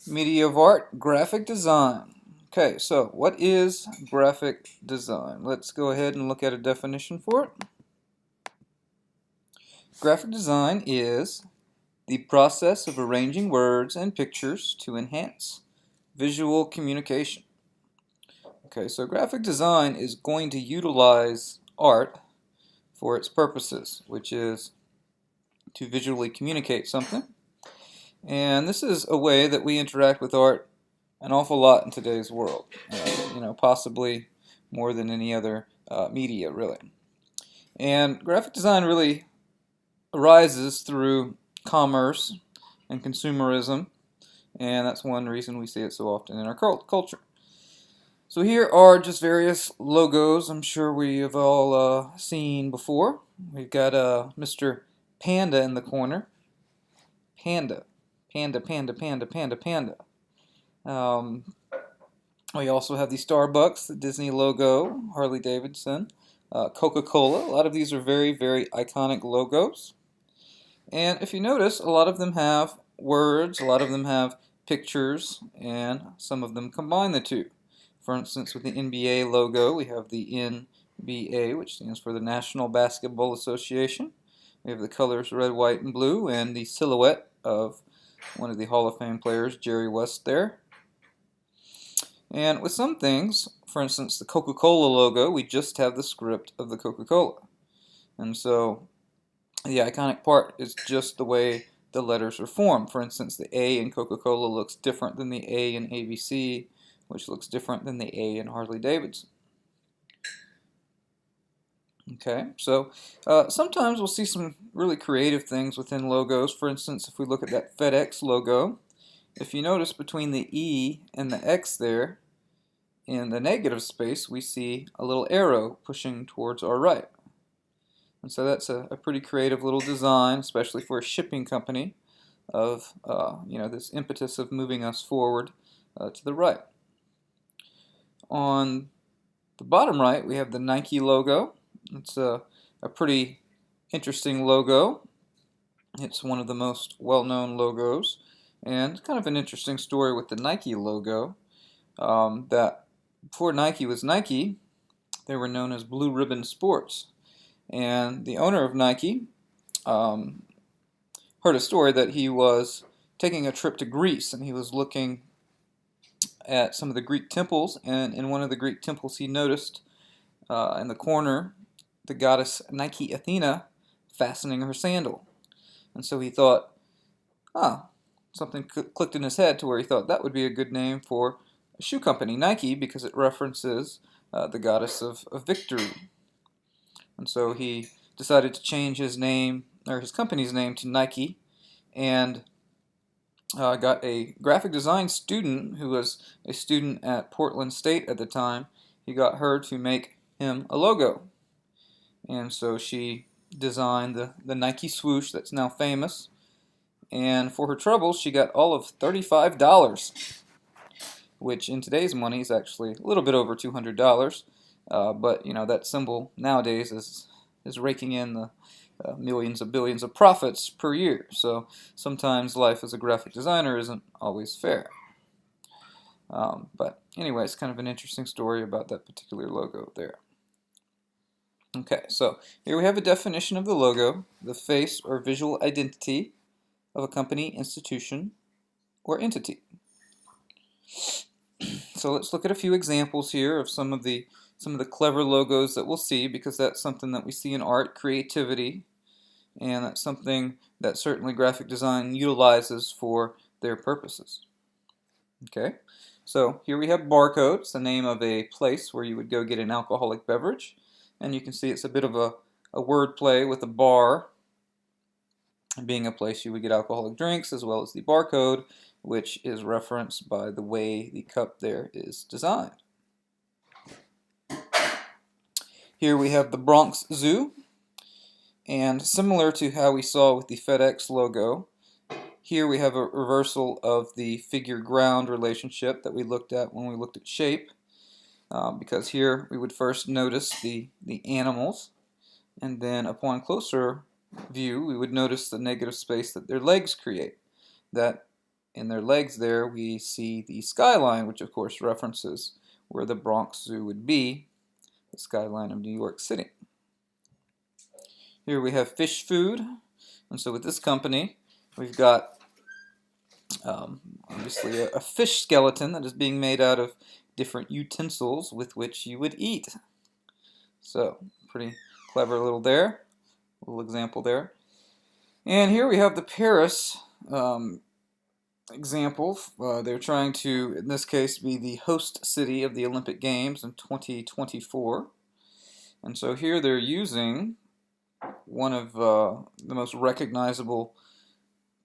Media of art, graphic design. Okay, so what is graphic design? Let's go ahead and look at a definition for it. Graphic design is the process of arranging words and pictures to enhance visual communication. Okay, so graphic design is going to utilize art for its purposes, which is to visually communicate something. And this is a way that we interact with art an awful lot in today's world, possibly more than any other media, really. And graphic design really arises through commerce and consumerism, and that's one reason we see it so often in our culture. So here are just various logos I'm sure we have all seen before. We've got Mr. Panda in the corner. Panda, panda, panda, panda, panda, panda. We also have the Starbucks, the Disney logo, Harley Davidson, Coca-Cola. A lot of these are very, very iconic logos. And if you notice, a lot of them have words, a lot of them have pictures, and some of them combine the two. For instance, with the NBA logo, we have the NBA, which stands for the National Basketball Association. We have the colors red, white, and blue, and the silhouette of one of the Hall of Fame players, Jerry West, there. And with some things, for instance, the Coca-Cola logo, we just have the script of the Coca-Cola. And so the iconic part is just the way the letters are formed. For instance, the A in Coca-Cola looks different than the A in ABC, which looks different than the A in Harley Davidson. Okay, so sometimes we'll see some really creative things within logos. For instance, if we look at that FedEx logo, if you notice between the E and the X there, in the negative space, we see a little arrow pushing towards our right. And so that's a pretty creative little design, especially for a shipping company, of this impetus of moving us forward to the right. On the bottom right, we have the Nike logo. It's a pretty interesting logo. It's one of the most well-known logos, and kind of an interesting story with the Nike logo, that before Nike was Nike, they were known as Blue Ribbon Sports. And the owner of Nike heard a story that he was taking a trip to Greece, and he was looking at some of the Greek temples, and in one of the Greek temples he noticed in the corner the goddess Nike Athena fastening her sandal. And so he thought, something clicked in his head to where he thought that would be a good name for a shoe company, Nike, because it references the goddess of victory. And so he decided to change his name, or his company's name, to Nike, and got a graphic design student who was a student at Portland State at the time. He got her to make him a logo. And so she designed the Nike swoosh that's now famous. And for her trouble, she got all of $35, which in today's money is actually a little bit over $200. But that symbol nowadays is raking in the millions of billions of profits per year. So sometimes life as a graphic designer isn't always fair. But anyway, it's kind of an interesting story about that particular logo there. Okay, so here we have a definition of the logo: the face or visual identity of a company, institution, or entity. So let's look at a few examples here of some of the clever logos that we'll see, because that's something that we see in art, creativity, and that's something that certainly graphic design utilizes for their purposes. Okay, so here we have barcode. It's the name of a place where you would go get an alcoholic beverage, and you can see it's a bit of a word play with a bar being a place you would get alcoholic drinks, as well as the barcode, which is referenced by the way the cup there is designed. Here we have the Bronx Zoo, and similar to how we saw with the FedEx logo, here we have a reversal of the figure-ground relationship that we looked at when we looked at shape, because here we would first notice the animals, and then upon closer view we would notice the negative space that their legs create. That in their legs there we see the skyline, which of course references where the Bronx Zoo would be, the skyline of New York City. Here we have fish food, and so with this company we've got obviously a fish skeleton that is being made out of different utensils with which you would eat. So pretty clever little example there. And here we have the Paris example. They're trying to, in this case, be the host city of the Olympic Games in 2024. And so here they're using one of the most recognizable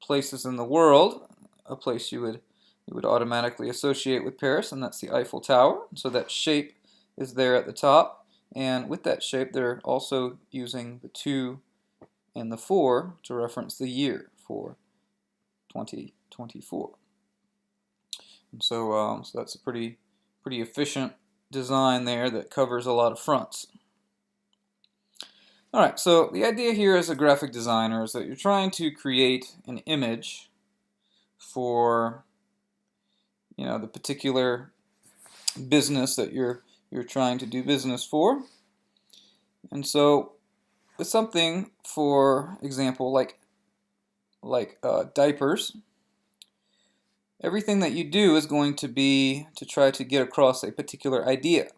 places in the world, a place you would automatically associate with Paris, and that's the Eiffel Tower. So that shape is there at the top, and with that shape they're also using the 2 and the 4 to reference the year for 2024. And so, so that's a pretty efficient design there that covers a lot of fronts. Alright, so the idea here as a graphic designer is that you're trying to create an image for, you know, the particular business that you're trying to do business for. And so with something, for example, like diapers, everything that you do is going to be to try to get across a particular idea.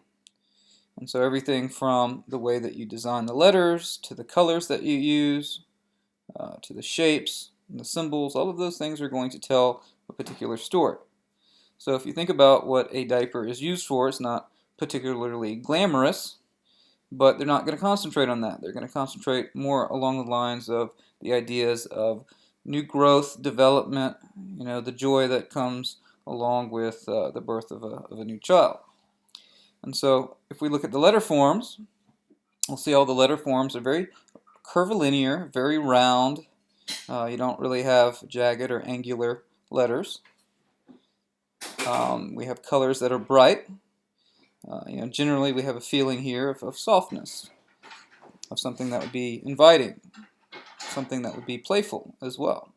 And so everything from the way that you design the letters, to the colors that you use, to the shapes and the symbols, all of those things are going to tell a particular story. So if you think about what a diaper is used for, it's not particularly glamorous, but they're not going to concentrate on that. They're going to concentrate more along the lines of the ideas of new growth, development, you know, the joy that comes along with the birth of a new child. And so if we look at the letter forms, we'll see all the letter forms are very curvilinear, very round. You don't really have jagged or angular letters. We have colors that are bright. You know, generally we have a feeling here of softness, of something that would be inviting, something that would be playful as well.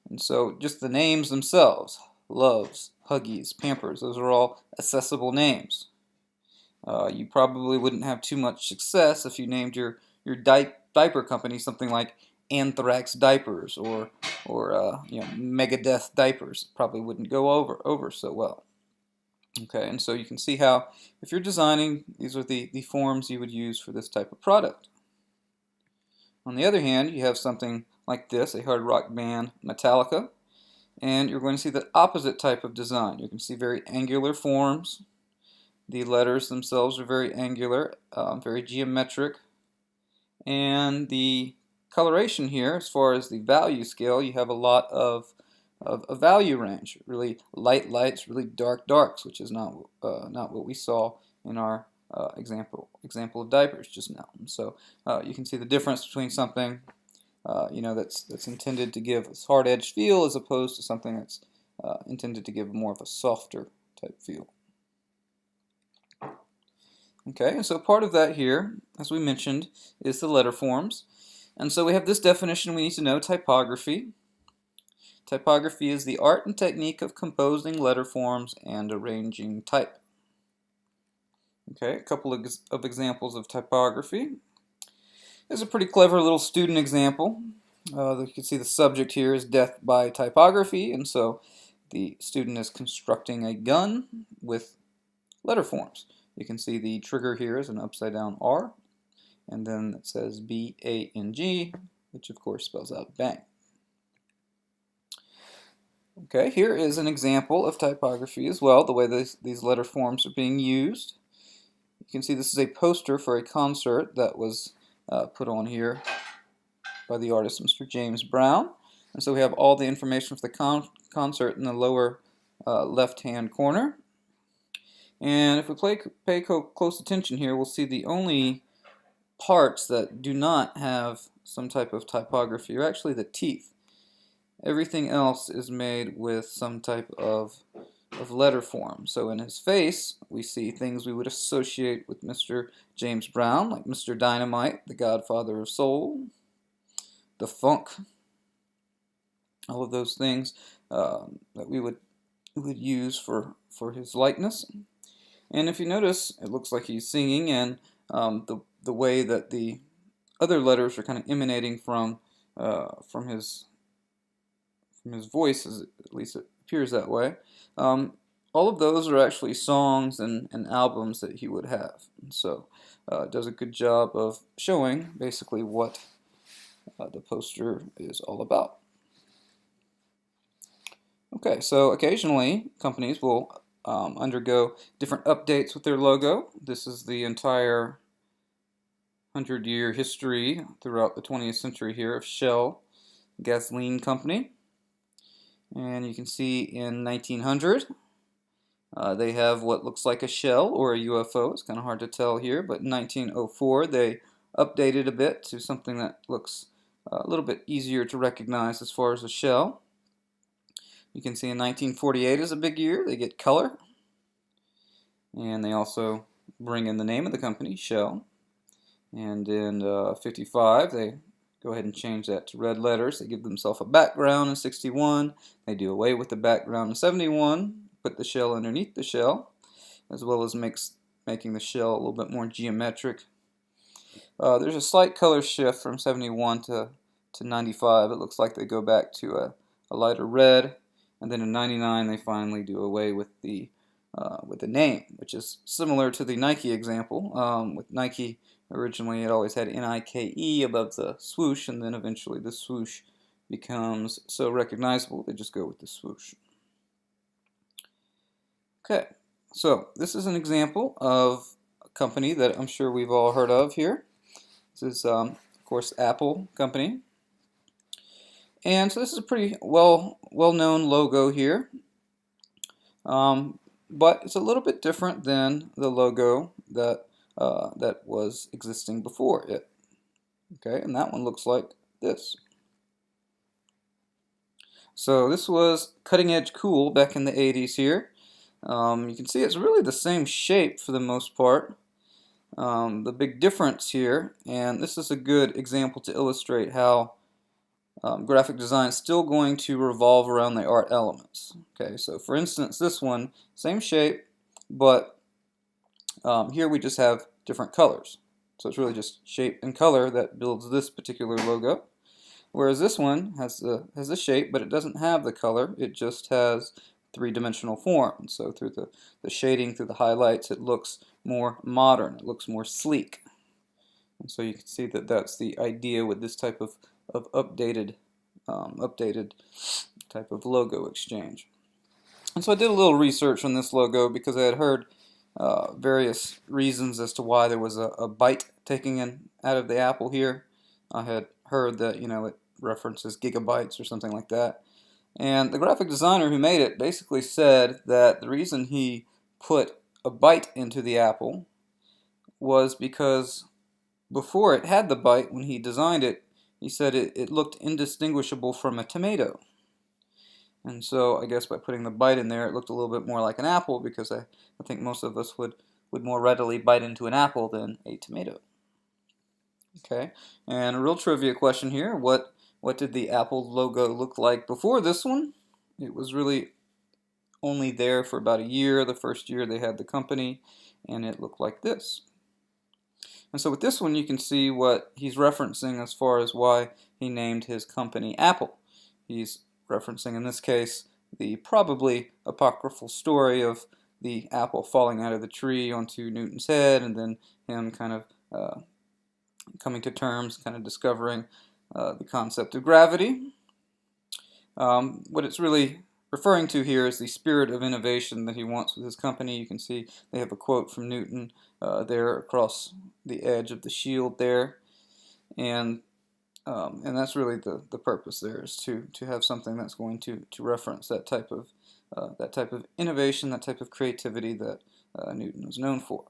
And so just the names themselves, Loves, Huggies, Pampers, those are all accessible names. You probably wouldn't have too much success if you named your diaper company something like Anthrax Diapers or you know, Megadeth Diapers. Probably wouldn't go over so well. Okay, and so you can see how if you're designing, these are the forms you would use for this type of product. On the other hand, you have something like this, a hard rock band, Metallica, and you're going to see the opposite type of design. You can see very angular forms. The letters themselves are very angular, very geometric, and the coloration here, as far as the value scale, you have a lot of a value range, really light lights, really dark darks, which is not what we saw in our example of diapers just now. And so you can see the difference between something you know, that's intended to give a hard-edged feel as opposed to something that's intended to give more of a softer type feel. Okay, and so part of that here, as we mentioned, is the letter forms. And so we have this definition we need to know, typography. Typography is the art and technique of composing letter forms and arranging type. Okay, a couple of examples of typography. There's a pretty clever little student example. You can see the subject here is death by typography, and so the student is constructing a gun with letter forms. You can see the trigger here is an upside down R, and then it says B-A-N-G, which of course spells out bang. Okay, here is an example of typography as well, the way these letter forms are being used. You can see this is a poster for a concert that was put on here by the artist Mr. James Brown. And so we have all the information for the concert in the lower left-hand corner. And if we pay close attention here, we'll see the only parts that do not have some type of typography are actually the teeth. Everything else is made with some type of letter form. So in his face, we see things we would associate with Mr. James Brown, like Mr. Dynamite, the godfather of soul, the funk, all of those things that we would use for his likeness. And if you notice, it looks like he's singing, and the way that the other letters are kind of emanating from his voice, at least it appears that way. All of those are actually songs and albums that he would have. And so it does a good job of showing basically what the poster is all about. Okay, so occasionally companies will undergo different updates with their logo. This is the entire 100-year history throughout the 20th century here of Shell Gasoline Company. And you can see in 1900 they have what looks like a shell or a UFO. It's kind of hard to tell here, but in 1904 they updated a bit to something that looks a little bit easier to recognize as far as a shell. You can see in 1948 is a big year. They get color, and they also bring in the name of the company, Shell. And in 55 they go ahead and change that to red letters. They give themselves a background in 61. They do away with the background in 71. Put the shell underneath the shell, as well as making the shell a little bit more geometric. There's a slight color shift from 71 to 95. It looks like they go back to a lighter red, and then in 99 they finally do away with the name, which is similar to the Nike example. With Nike, originally it always had Nike above the swoosh, and then eventually the swoosh becomes so recognizable they just go with the swoosh. Okay, so this is an example of a company that I'm sure we've all heard of here. This is, of course, Apple company. And so this is a pretty well-known logo here. But it's a little bit different than the logo that was existing before it. Okay, and that one looks like this. So this was cutting edge cool back in the 80s here. You can see it's really the same shape for the most part. The big difference here, and this is a good example to illustrate how graphic design is still going to revolve around the art elements. Okay, so for instance, this one, same shape, but here we just have different colors. So it's really just shape and color that builds this particular logo. Whereas this one has the shape, but it doesn't have the color. It just has three-dimensional form. So through the shading, through the highlights, it looks more modern. It looks more sleek. And so you can see that that's the idea with this type of updated type of logo exchange. And so I did a little research on this logo because I had heard various reasons as to why there was a bite taken out of the apple here. I had heard that, you know, it references gigabytes or something like that. And the graphic designer who made it basically said that the reason he put a bite into the apple was because before it had the bite, when he designed it, he said it looked indistinguishable from a tomato. And so I guess by putting the bite in there, it looked a little bit more like an apple, because I think most of us would more readily bite into an apple than a tomato. Okay, and a real trivia question here. What did the Apple logo look like before this one? It was really only there for about a year. The first year they had the company, and it looked like this. And so with this one, you can see what he's referencing as far as why he named his company Apple. He's referencing, in this case, the probably apocryphal story of the apple falling out of the tree onto Newton's head, and then him kind of coming to terms, kind of discovering the concept of gravity. What it's really referring to here is the spirit of innovation that he wants with his company. You can see they have a quote from Newton there across the edge of the shield there, and that's really the purpose there, is to have something that's going to reference that type of innovation, that type of creativity that Newton was known for.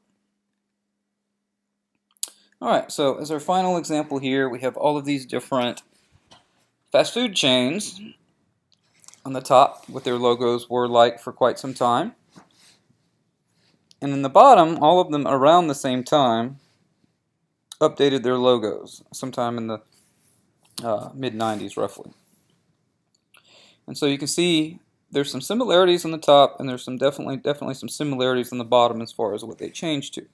Alright, so as our final example here, we have all of these different fast food chains on the top, what their logos were like for quite some time. And in the bottom, all of them around the same time updated their logos, sometime in the mid-90s roughly. And so you can see there's some similarities on the top, and there's some definitely some similarities on the bottom as far as what they changed to.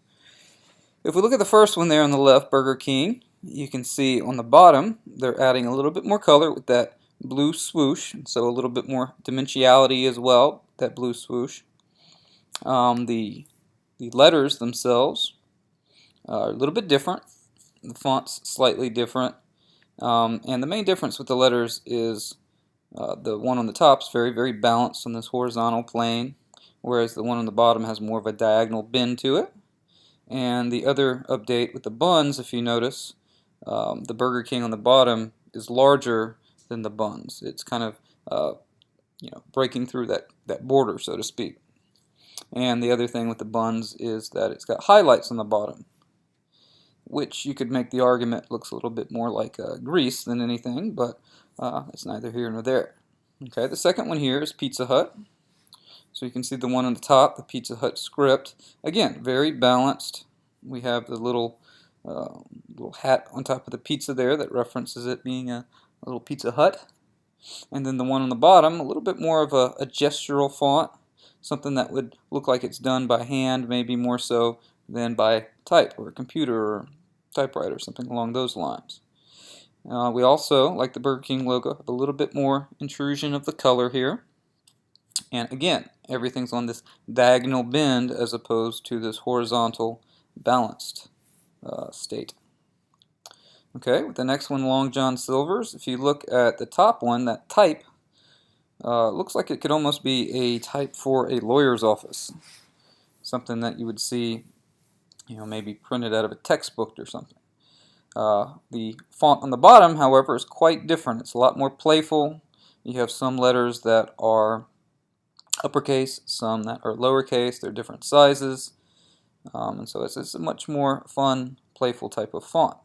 If we look at the first one there on the left, Burger King, you can see on the bottom they're adding a little bit more color with that blue swoosh, so a little bit more dimensionality as well, that blue swoosh. The letters themselves are a little bit different. The font's slightly different. And the main difference with the letters is the one on the top is very balanced on this horizontal plane, whereas the one on the bottom has more of a diagonal bend to it. And the other update with the buns, if you notice, the Burger King on the bottom is larger than the buns. It's kind of breaking through that border, so to speak. And the other thing with the buns is that it's got highlights on the bottom, which you could make the argument looks a little bit more like grease than anything, but it's neither here nor there. Okay, the second one here is Pizza Hut. So you can see the one on the top, the Pizza Hut script. Again, very balanced. We have the little hat on top of the pizza there that references it being a little Pizza Hut. And then the one on the bottom, a little bit more of a gestural font, something that would look like it's done by hand, maybe more so than by type or a computer or typewriter, something along those lines. We also, like the Burger King logo, have a little bit more intrusion of the color here. And again, everything's on this diagonal bend as opposed to this horizontal balanced state. Okay, with the next one, Long John Silver's, if you look at the top one, that type looks like it could almost be a type for a lawyer's office. Something that you would see, maybe printed out of a textbook or something. The font on the bottom, however, is quite different. It's a lot more playful. You have some letters that are uppercase, some that are lowercase. They're different sizes, and so it's a much more fun, playful type of font.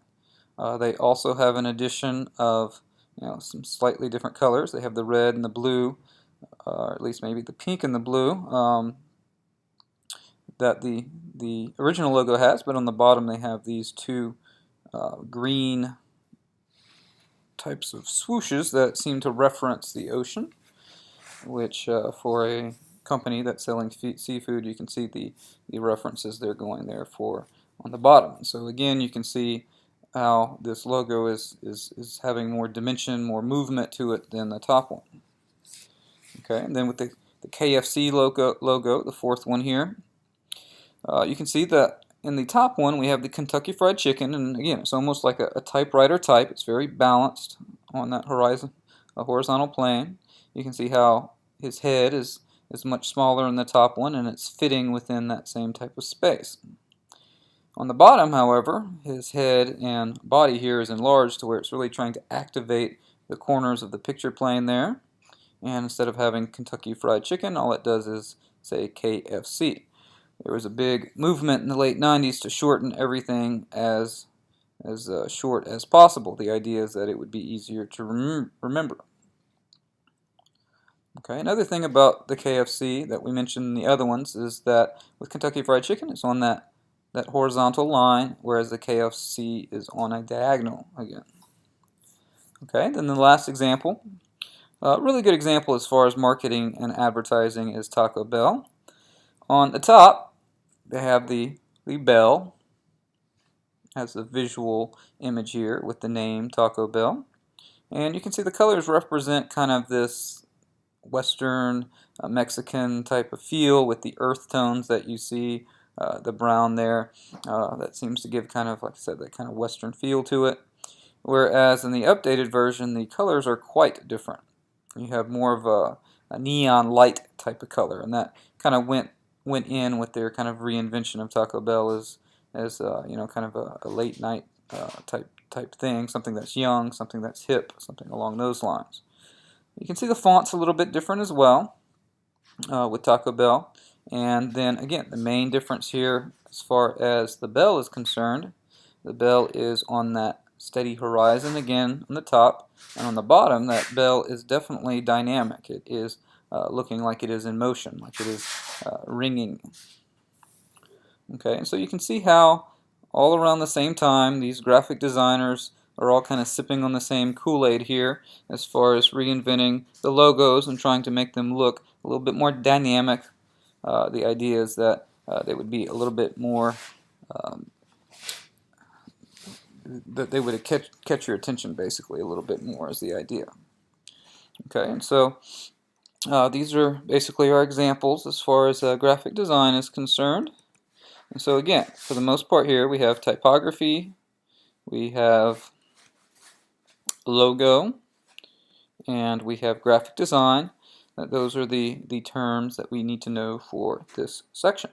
They also have an addition of some slightly different colors. They have the red and the blue, or at least maybe the pink and the blue that the original logo has, but on the bottom they have these two green types of swooshes that seem to reference the ocean, which for a company that's selling seafood, you can see the references they're going there for on the bottom. So again, you can see how this logo is having more dimension, more movement to it than the top one. Okay, and then with the KFC logo, the fourth one here, you can see that in the top one we have the Kentucky Fried Chicken, and again it's almost like a typewriter type. It's very balanced on that horizontal plane. You can see how his head is much smaller in the top one, and it's fitting within that same type of space. On the bottom, however, his head and body here is enlarged to where it's really trying to activate the corners of the picture plane there. And instead of having Kentucky Fried Chicken, all it does is say KFC. There was a big movement in the late 90s to shorten everything as short as possible. The idea is that it would be easier to remember. Okay, another thing about the KFC that we mentioned in the other ones is that with Kentucky Fried Chicken, it's on that horizontal line, whereas the KFC is on a diagonal again. Okay, then the last example, a really good example as far as marketing and advertising is Taco Bell. On the top, they have the bell as a visual image here with the name Taco Bell. And you can see the colors represent kind of this Western Mexican type of feel with the earth tones that you see, the brown there. That seems to give kind of, like I said, that kind of Western feel to it. Whereas in the updated version, the colors are quite different. You have more of a neon light type of color, and that kind of went in with their kind of reinvention of Taco Bell as kind of a late night type thing, something that's young, something that's hip, something along those lines. You can see the font's a little bit different as well with Taco Bell. And then again, the main difference here as far as the bell is concerned, the bell is on that steady horizon again on the top, and on the bottom that bell is definitely dynamic. It is looking like it is in motion, like it is ringing. Okay, and so you can see how all around the same time these graphic designers are all kind of sipping on the same Kool-Aid here as far as reinventing the logos and trying to make them look a little bit more dynamic. The idea is that they would be a little bit more, that they would catch your attention basically a little bit more is the idea. Okay, and so these are basically our examples as far as graphic design is concerned. And so again, for the most part here, we have typography, we have logo, and we have graphic design. Those are the terms that we need to know for this section.